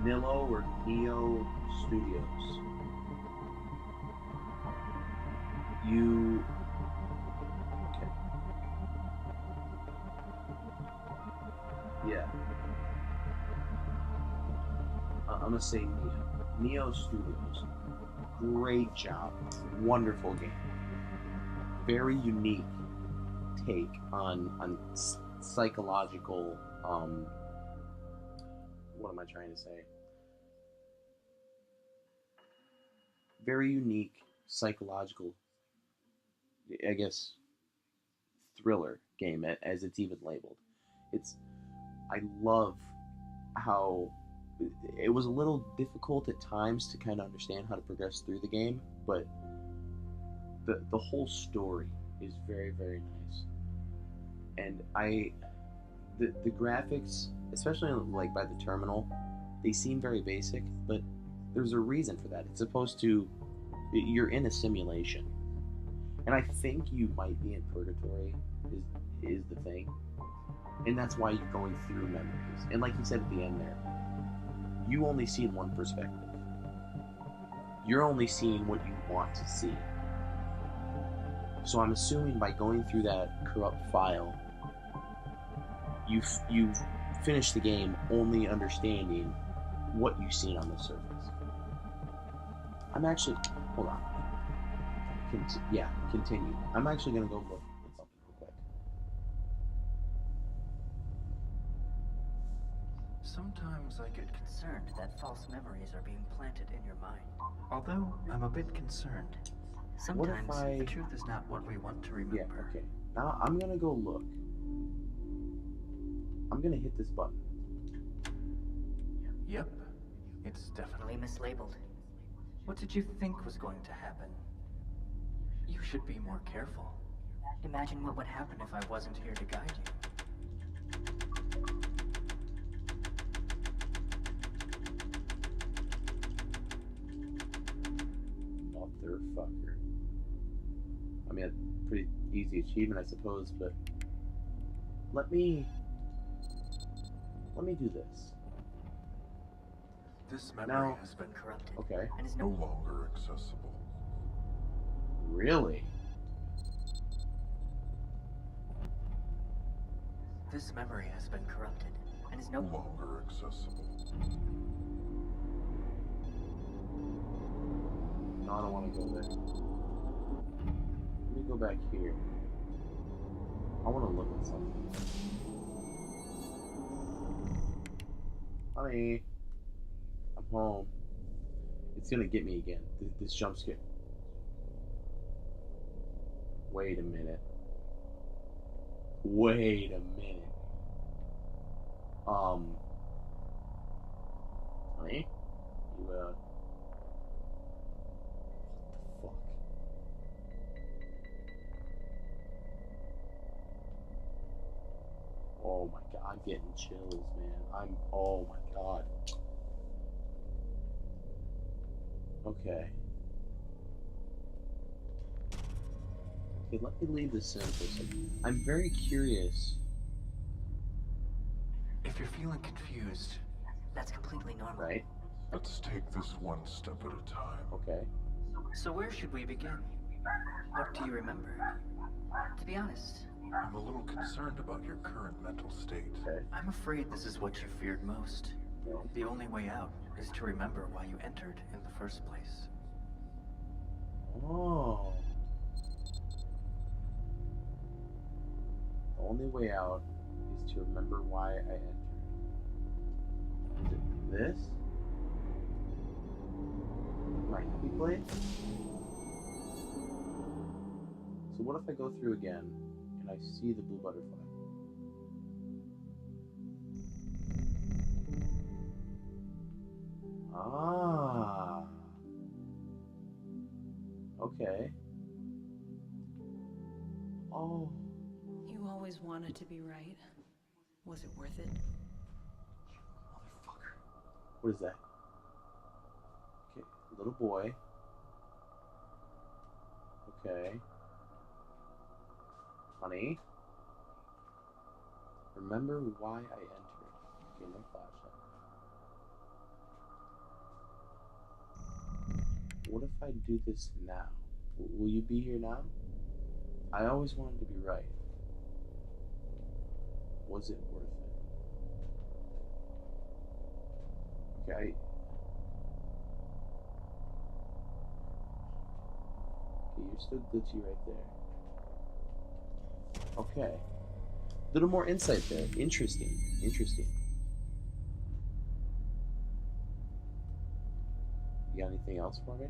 Nilo or Neo Studios. You... Okay. Yeah. I'm gonna say Neo. Neo Studios. Great job. Wonderful game. Very unique take on psychological, what am I trying to say? Very unique psychological, I guess, thriller game as it's even labeled. I love how it was a little difficult at times to kind of understand how to progress through the game, but the whole story is very, very nice. And the graphics, especially like by the terminal, they seem very basic, but there's a reason for that. It's supposed to, you're in a simulation. And I think you might be in purgatory is the thing. And that's why you're going through memories. And like he said at the end there, you only see in one perspective. You're only seeing what you want to see. So I'm assuming by going through that corrupt file, you've finished the game only understanding what you've seen on the surface. I'm actually... Hold on. Continue. I'm actually going to go look at something real quick. Sometimes I get concerned that false memories are being planted in your mind. Although I'm a bit concerned. Sometimes the truth is not what we want to remember. Yeah, okay. Now I'm going to go look. I'm going to hit this button. Yep. It's definitely mislabeled. What did you think was going to happen? You should be more careful. Imagine what would happen if I wasn't here to guide you. Motherfucker. I mean, a pretty easy achievement, I suppose, but let me do this. This memory has been corrupted. Okay. And is no longer accessible. Really? This memory has been corrupted and is no longer accessible. No, I don't want to go there. Let me go back here. I want to look at something. Honey, I'm home. It's gonna get me again. This jump scare. Wait a minute. Wait a minute. Honey? You, what the fuck? Oh my god, I'm getting chills, man. Oh my god. Okay. Okay, let me leave this in for a second. I'm very curious. If you're feeling confused, that's completely normal. Right? Let's take this one step at a time. Okay. So where should we begin? What do you remember? To be honest, I'm a little concerned about your current mental state. Okay. I'm afraid this is what you feared most. Okay. The only way out is to remember why you entered in the first place. Oh. The only way out is to remember why I entered. This? My happy place? So what if I go through again and I see the blue butterfly? Ah. Okay. Oh. You always wanted to be right. Was it worth it? Motherfucker. What is that? Okay, little boy. Okay. Honey. Remember why I entered. Okay, no flashlight. What if I do this now? Will you be here now? I always wanted to be right. Was it worth it? Okay, you're still glitchy right there. Okay. A little more insight there. Interesting. Interesting. You got anything else for me?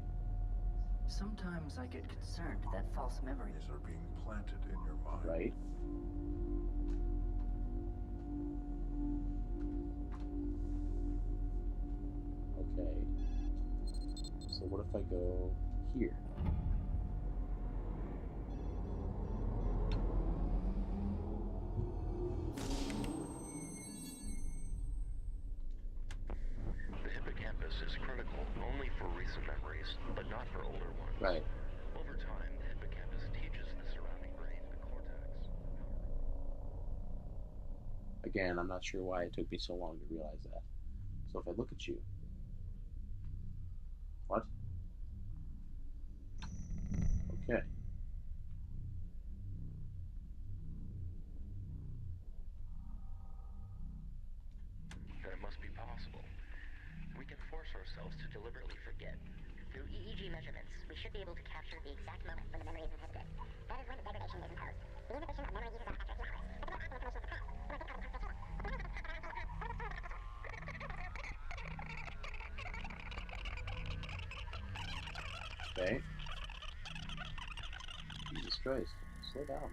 Sometimes I get concerned that false memories are being planted in your mind. Right. Okay. So what if I go here? The hippocampus is critical only for recent memories, but not for older ones. Right. Over time, the hippocampus teaches the surrounding brain, the cortex. Again, I'm not sure why it took me so long to realize that. So if I look at you... What? Okay. Then it must be possible. We can force ourselves to deliberately forget. Through EEG measurements, we should be able to capture the exact moment when the memory is inhibited. That is when the degradation is imposed. The inhibition of memory uses up after a few hours. But the more often information is passed, the more difficult it becomes to Okay. Jesus Christ. Slow down.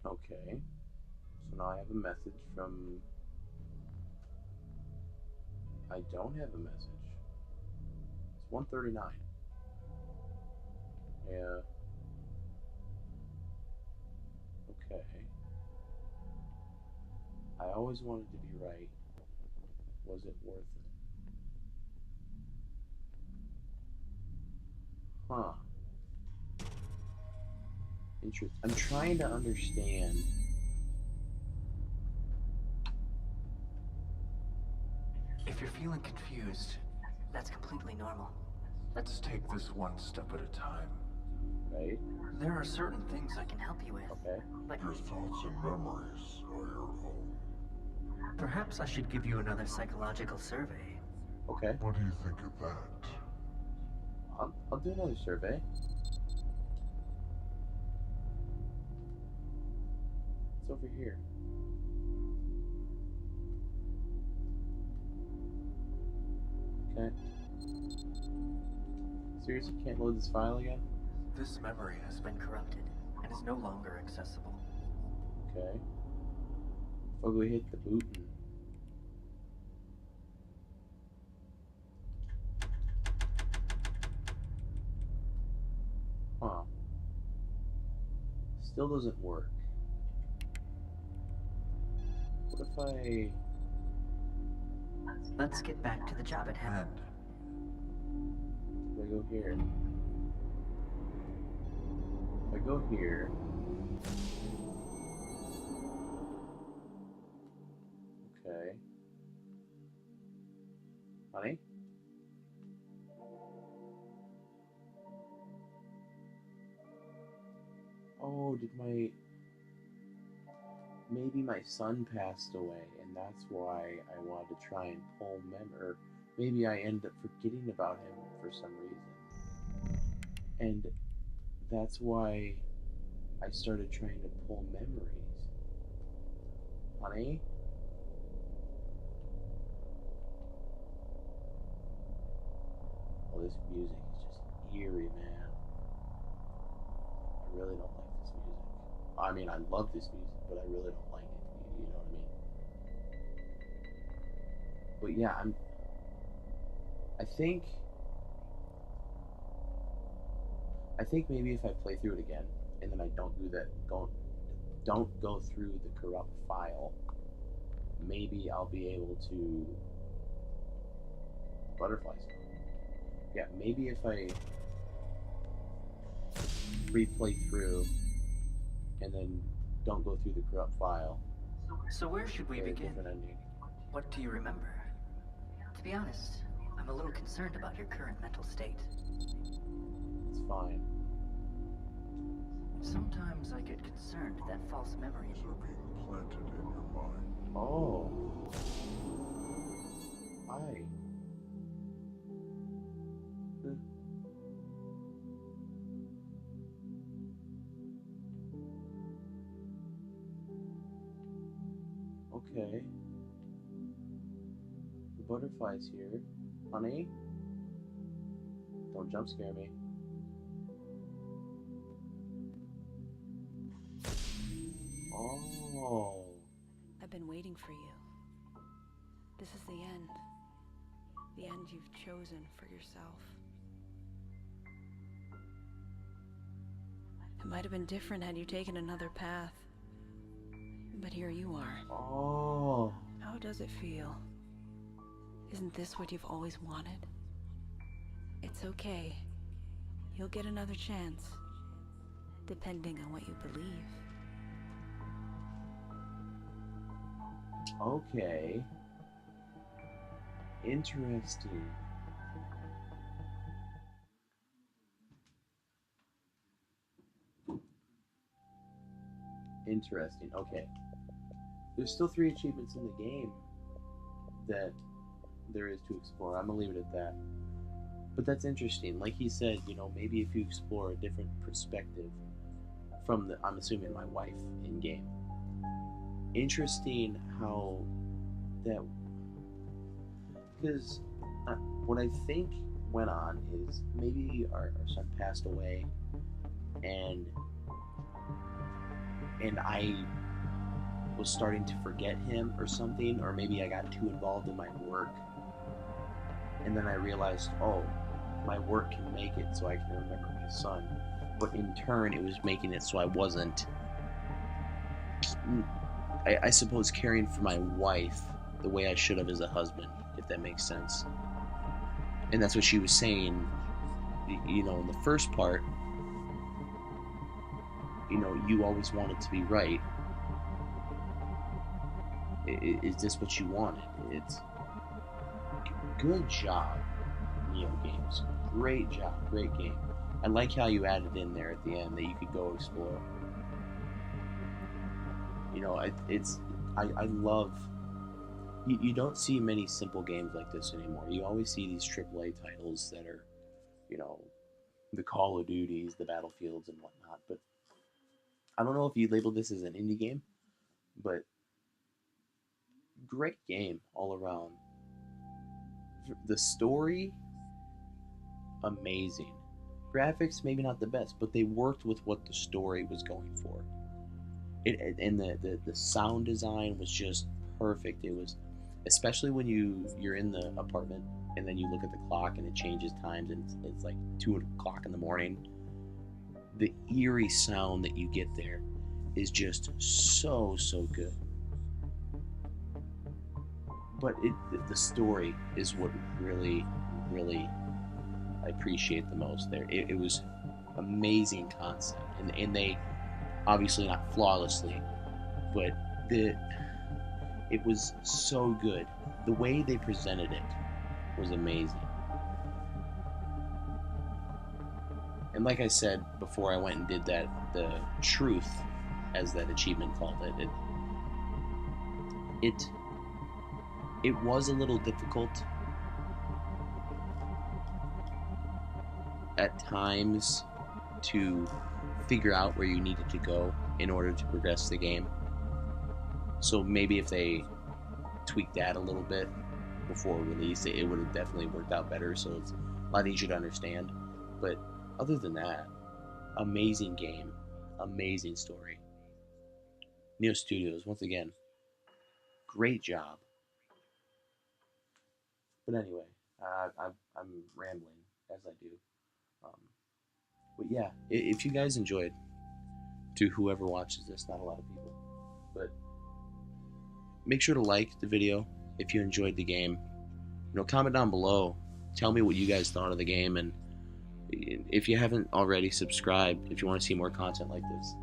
Okay. So now I have a message from... I don't have a message. It's 1:39. Yeah. Okay. I always wanted to be right. Was it worth it? Huh. Interesting. I'm trying to understand. If you're feeling confused, that's completely normal. Let's take this one step at a time. Right? There are certain things I can help you with. Okay. But Your thoughts and memories are your own. perhaps I should give you another psychological survey. Okay. What do you think of that? I'll do another survey. It's over here. Okay. Seriously, can't load this file again? This memory has been corrupted and is no longer accessible. Okay. If I go hit the button. Huh. Still doesn't work. What if I... Let's get back to the job at hand. If I go here. If I go here. Okay. Honey? Oh, did my... Maybe my son passed away, and that's why I wanted to try and pull or maybe I ended up forgetting about him for some reason. And that's why I started trying to pull memories. Honey? Oh, this music is just eerie, man. I really don't like this music. I mean, I love this music, but I really don't like it. You know what I mean? But yeah, I think maybe if I play through it again and then I don't go through the corrupt file, maybe I'll be able to butterflies. Yeah, maybe if I replay through and then don't go through the corrupt file. So where should we begin? Different ending. What do you remember? To be honest, I'm a little concerned about your current mental state. It's fine. Sometimes I get concerned that false memories are being planted in your mind. Oh. Hi. Okay. The butterfly's here. Honey? Don't jump scare me. Oh. I've been waiting for you. This is the end. The end you've chosen for yourself. It might have been different had you taken another path. But here you are. Oh. How does it feel? Isn't this what you've always wanted? It's okay. You'll get another chance. Depending on what you believe. Okay. Interesting. Interesting. Okay. There's still 3 achievements in the game that there is to explore. I'm gonna leave it at that. But that's interesting. Like he said, you know, maybe if you explore a different perspective from I'm assuming my wife in game. Interesting how that, because what I think went on is maybe our son passed away, and I was starting to forget him or something, or maybe I got too involved in my work, and then I realized, oh, my work can make it so I can remember my son, but in turn it was making it so I wasn't, I suppose, caring for my wife the way I should have as a husband, if that makes sense. And that's what she was saying, you know, in the first part. You know, you always wanted to be right. Is this what you wanted? It's good job, Neo Games. Great job, great game. I like how you added in there at the end that you could go explore. You know, I love. You don't see many simple games like this anymore. You always see these AAA titles that are, you know, the Call of Duties, the Battlefields, and whatnot. But I don't know if you label this as an indie game, but great game all around. The story, amazing. Graphics, maybe not the best, but they worked with what the story was going for. And the sound design was just perfect. It was, especially when you're in the apartment and then you look at the clock and it changes times and it's like 2 o'clock in the morning. The eerie sound that you get there is just so good. But the story is what really I appreciate the most there. It was amazing concept, and they obviously not flawlessly, but it was so good. The way they presented it was amazing. And like I said before I went and did that, the truth, as that achievement called it was a little difficult at times to figure out where you needed to go in order to progress the game. So maybe if they tweaked that a little bit before release, it would have definitely worked out better. So a lot easier to understand. But other than that, amazing game, amazing story. Nilo Studios, once again, great job. But anyway, I'm rambling as I do. Um, but yeah, if you guys enjoyed, to whoever watches this, not a lot of people, but make sure to like the video if you enjoyed the game. Comment down below. Tell me what you guys thought of the game, and if you haven't already, subscribe if you want to see more content like this.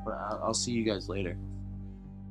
But I'll see you guys later.